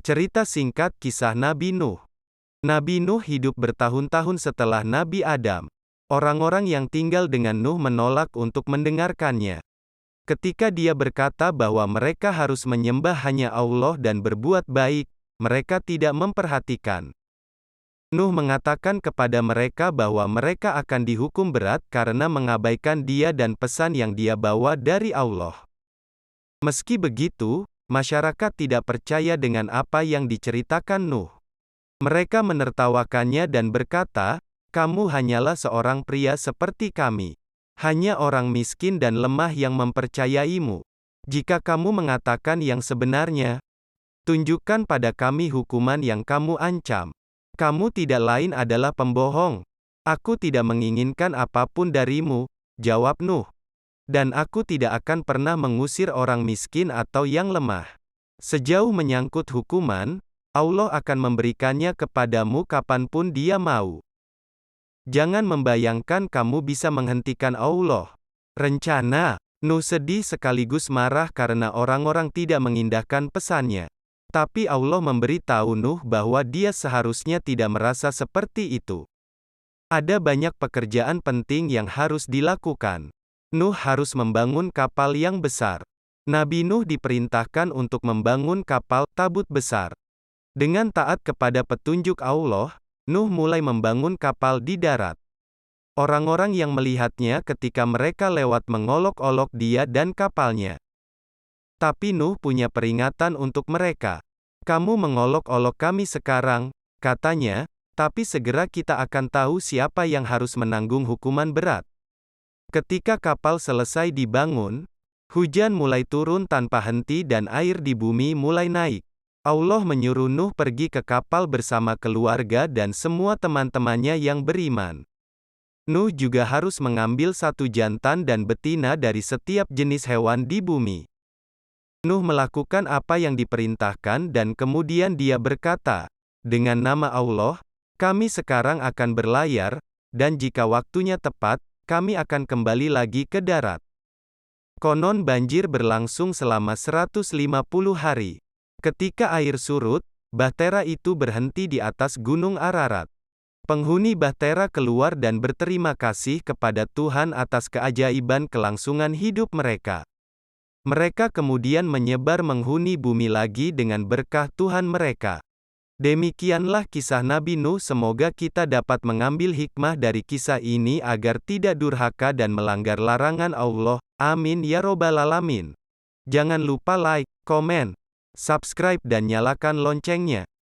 Cerita singkat kisah Nabi Nuh. Nabi Nuh hidup bertahun-tahun setelah Nabi Adam. Orang-orang yang tinggal dengan Nuh menolak untuk mendengarkannya. Ketika dia berkata bahwa mereka harus menyembah hanya Allah dan berbuat baik, mereka tidak memperhatikan. Nuh mengatakan kepada mereka bahwa mereka akan dihukum berat karena mengabaikan dia dan pesan yang dia bawa dari Allah. Meski begitu, masyarakat tidak percaya dengan apa yang diceritakan Nuh. Mereka menertawakannya dan berkata, "Kamu hanyalah seorang pria seperti kami. Hanya orang miskin dan lemah yang mempercayaimu. Jika kamu mengatakan yang sebenarnya, tunjukkan pada kami hukuman yang kamu ancam. Kamu tidak lain adalah pembohong. Aku tidak menginginkan apapun darimu," jawab Nuh. "Dan aku tidak akan pernah mengusir orang miskin atau yang lemah. Sejauh menyangkut hukuman, Allah akan memberikannya kepadamu kapanpun Dia mau. Jangan membayangkan kamu bisa menghentikan Allah. Rencana." Nuh sedih sekaligus marah karena orang-orang tidak mengindahkan pesannya. Tapi Allah memberitahu Nuh bahwa dia seharusnya tidak merasa seperti itu. Ada banyak pekerjaan penting yang harus dilakukan. Nuh harus membangun kapal yang besar. Nabi Nuh diperintahkan untuk membangun kapal tabut besar. Dengan taat kepada petunjuk Allah, Nuh mulai membangun kapal di darat. Orang-orang yang melihatnya ketika mereka lewat mengolok-olok dia dan kapalnya. Tapi Nuh punya peringatan untuk mereka. "Kamu mengolok-olok kami sekarang," katanya, "tapi segera kita akan tahu siapa yang harus menanggung hukuman berat." Ketika kapal selesai dibangun, hujan mulai turun tanpa henti dan air di bumi mulai naik. Allah menyuruh Nuh pergi ke kapal bersama keluarga dan semua teman-temannya yang beriman. Nuh juga harus mengambil satu jantan dan betina dari setiap jenis hewan di bumi. Nuh melakukan apa yang diperintahkan dan kemudian dia berkata, "Dengan nama Allah, kami sekarang akan berlayar, dan jika waktunya tepat, kami akan kembali lagi ke darat." Konon banjir berlangsung selama 150 hari. Ketika air surut, bahtera itu berhenti di atas gunung Ararat. Penghuni bahtera keluar dan berterima kasih kepada Tuhan atas keajaiban kelangsungan hidup mereka. Mereka kemudian menyebar menghuni bumi lagi dengan berkah Tuhan mereka. Demikianlah kisah Nabi Nuh. Semoga kita dapat mengambil hikmah dari kisah ini agar tidak durhaka dan melanggar larangan Allah. Amin ya robbal alamin. Jangan lupa like, komen, subscribe dan nyalakan loncengnya.